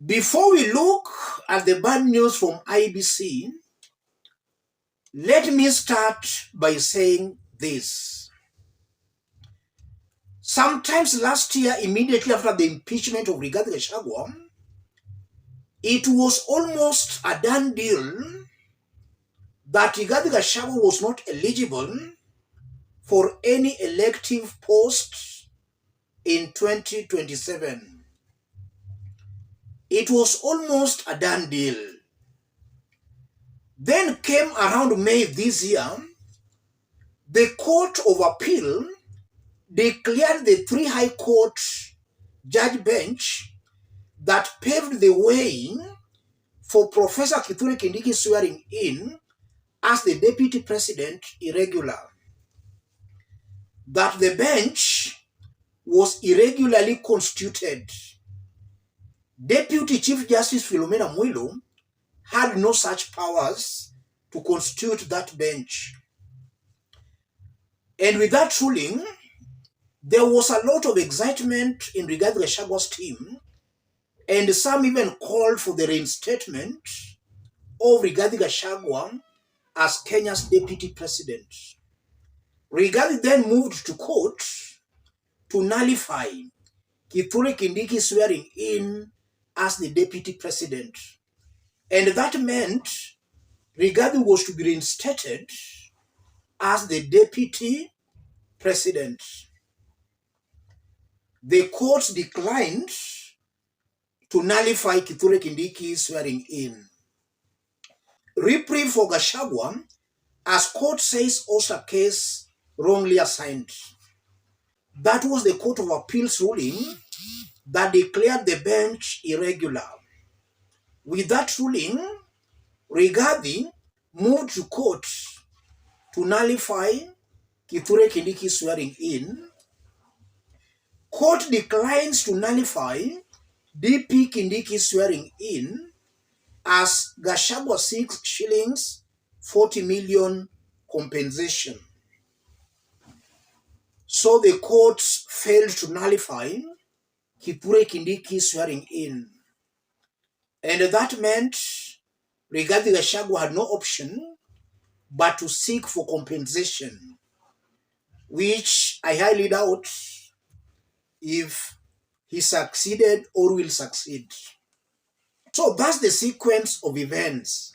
Before we look at the bad news from IEBC, let me start by saying this. Sometimes last year, immediately after the impeachment of Rigathi Gachagua, it was almost a done deal that Rigathi Gachagua was not eligible for any elective post in 2027. It was almost a done deal. Then came around May this year, the Court of Appeal declared the 3 High Court judge bench that paved the way for Professor Kithure Kindiki swearing in as the Deputy President irregular. That the bench was irregularly constituted. Deputy Chief Justice Philomena Mwilu had no such powers to constitute that bench. And with that ruling, there was a lot of excitement in Rigathi Gachagua's team, and some even called for the reinstatement of Rigathi Gachagua as Kenya's Deputy President. Rigathi then moved to court to nullify Kithure Kindiki swearing in as the Deputy President. And that meant Rigathi was to be reinstated as the Deputy President. The court declined to nullify Kithure Kindiki swearing in. Reprieve for Gachagua, as court says, also a case wrongly assigned. That was the Court of Appeal's ruling that declared the bench irregular. With that ruling, Rigathi moved to court to nullify Kithure Kindiki swearing in. Court declines to nullify DP Kindiki swearing in as Gachagua seeks shillings 40 million compensation. So the courts failed to nullify Kithure Kindiki swearing in. And that meant Rigathi Gachagua had no option but to seek for compensation, which I highly doubt if he succeeded or will succeed. So that's the sequence of events.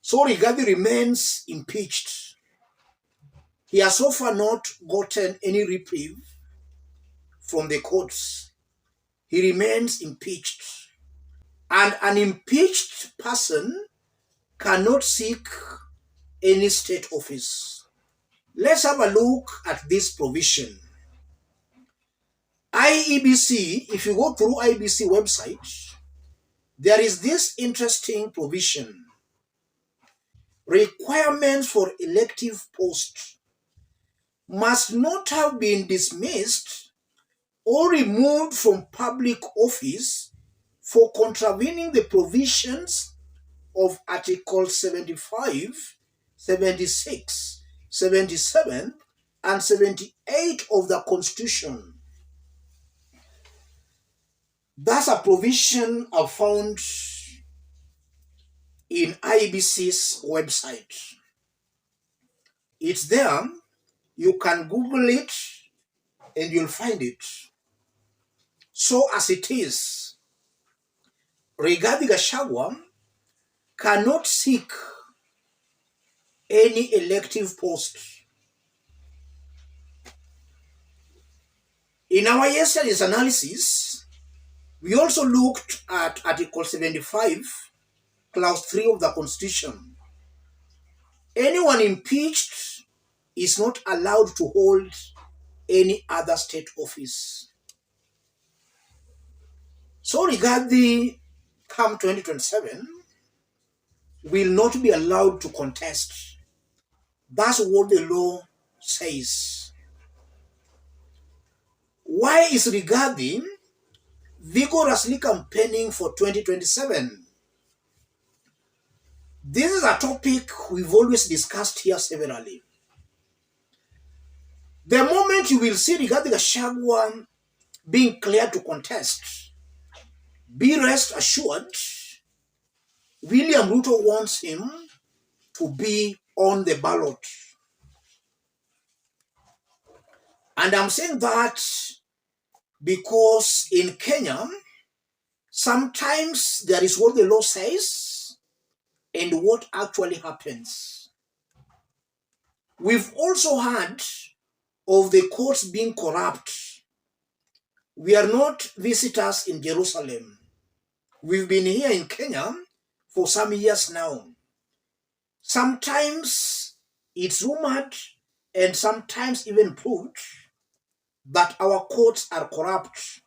So Rigathi remains impeached. He has so far not gotten any reprieve from the courts. He remains impeached. And an impeached person cannot seek any state office. Let's have a look at this provision. IEBC, if you go through IEBC website, there is this interesting provision. Requirements for elective post must not have been dismissed or removed from public office for contravening the provisions of Article 75, 76, 77, and 78 of the Constitution. That's a provision I found in IEBC's website. It's there. You can Google it and you'll find it. So as it is, Rigathi Gachagua cannot seek any elective post. In our yesterday's analysis, we also looked at Article 75, Clause 3 of the Constitution. Anyone impeached is not allowed to hold any other state office. So Rigathi, come 2027, will not be allowed to contest. That's what the law says. Why is Rigathi vigorously campaigning for 2027? This is a topic we've always discussed here severally. The moment you will see Rigathi Gachagua being cleared to contest, be rest assured, William Ruto wants him to be on the ballot. And I'm saying that because in Kenya, sometimes there is what the law says and what actually happens. We've also heard of the courts being corrupt. We are not visitors in Jerusalem. We've been here in Kenya for some years now. Sometimes it's rumored and sometimes even proved that our courts are corrupt.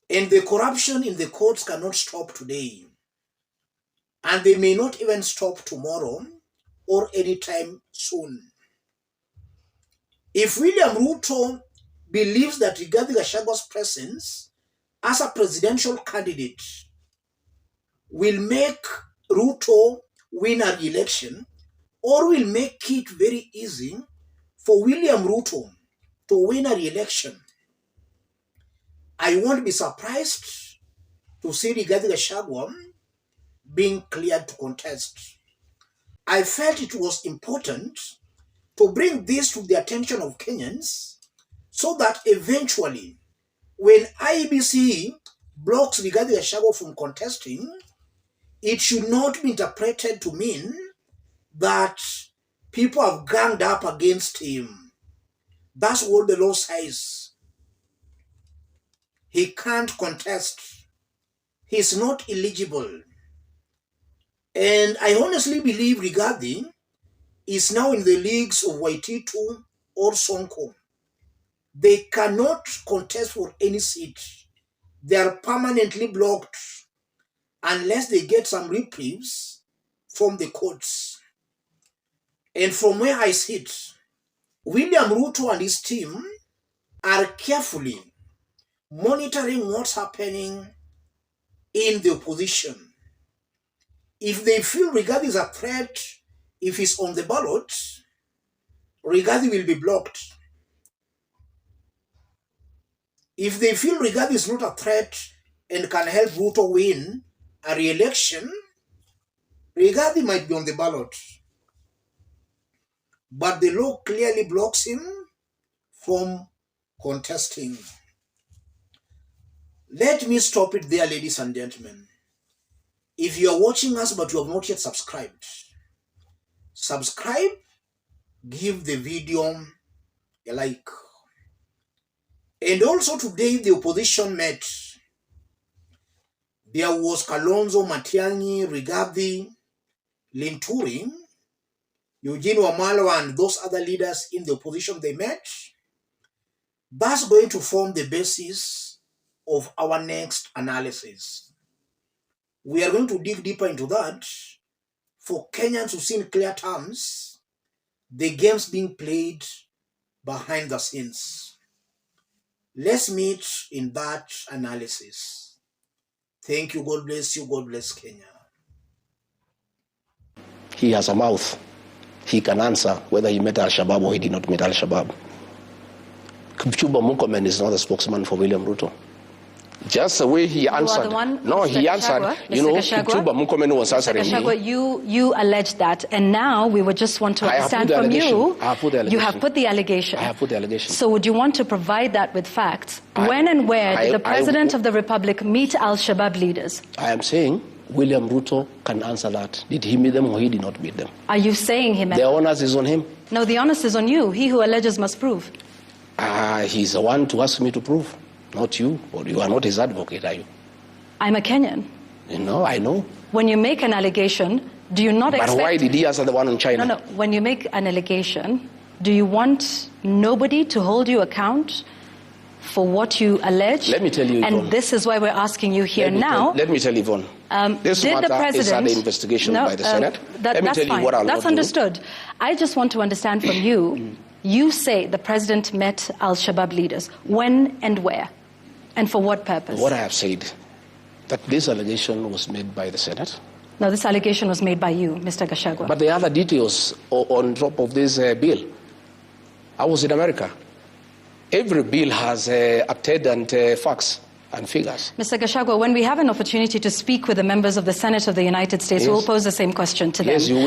And the corruption in the courts cannot stop today. And they may not even stop tomorrow or anytime soon. If William Ruto believes that Rigathi Gachagua's presence as a presidential candidate will make Ruto win an election or will make it very easy for William Ruto to win an election, I won't be surprised to see Rigathi Gachagua being cleared to contest. I felt it was important to bring this to the attention of Kenyans so that eventually, when IEBC blocks Rigathi Gachagua from contesting, it should not be interpreted to mean that people have ganged up against him. That's what the law says. He can't contest. He's not eligible. And I honestly believe Rigathi is now in the leagues of Waititu or Sonko. They cannot contest for any seat. They are permanently blocked unless they get some reprieves from the courts. And from where I sit, William Ruto and his team are carefully monitoring what's happening in the opposition. If they feel Rigathi is a threat, if he's on the ballot, Rigathi will be blocked. If they feel Rigathi is not a threat and can help Ruto win a re-election, Rigathi might be on the ballot. But the law clearly blocks him from contesting. Let me stop it there, ladies and gentlemen. If you are watching us but you have not yet subscribed, subscribe, give the video a like. And also today the opposition met. There was Kalonzo, Matiang'i, Rigathi, Linturi, Eugene Wamalwa and those other leaders in the opposition they met. That's going to form the basis of our next analysis. We are going to dig deeper into that for Kenyans to see in clear terms the games being played behind the scenes. Let's meet in that analysis. Thank you. God bless you. God bless Kenya. He has a mouth. He can answer whether he met Al-Shabaab or he did not meet Al-Shabaab. Kipchumba Murkomen is not a spokesman for William Ruto. Just the way he answered. He answered. Kipchumba Murkomen was answering me. You alleged that, and now we would just want to understand from you. I have put the allegation. You have put the allegation. I have put the allegation. So would you want to provide that with facts? When and where did the President of the Republic meet Al-Shabaab leaders? I am saying William Ruto can answer that. Did he meet them or he did not meet them? Are you saying him? The onus is on him. No, the onus is on you. He who alleges must prove. He's the one to ask me to prove, not you. Or you are not his advocate, are you? I'm a Kenyan. I know. When you make an allegation, do you not expect... But why did he answer the one in China? No. When you make an allegation, do you want nobody to hold you account for what you allege? Let me tell you, Yvonne. And this is why we're asking you here now. Let me tell you, Yvonne. This matter is under investigation by the Senate. Let me tell you what I'll not do. That's understood. I just want to understand from you. You say the President met Al-Shabaab leaders. When and where? And for what purpose? What I have said, that this allegation was made by the Senate. No, this allegation was made by you, Mr. Gachagua. But the other details on top of this bill. I was in America. Every bill has attendant facts. and figures. Mr. Gachagua, when we have an opportunity to speak with the members of the Senate of the United States, yes. we'll pose the same question to them. Yes, you will.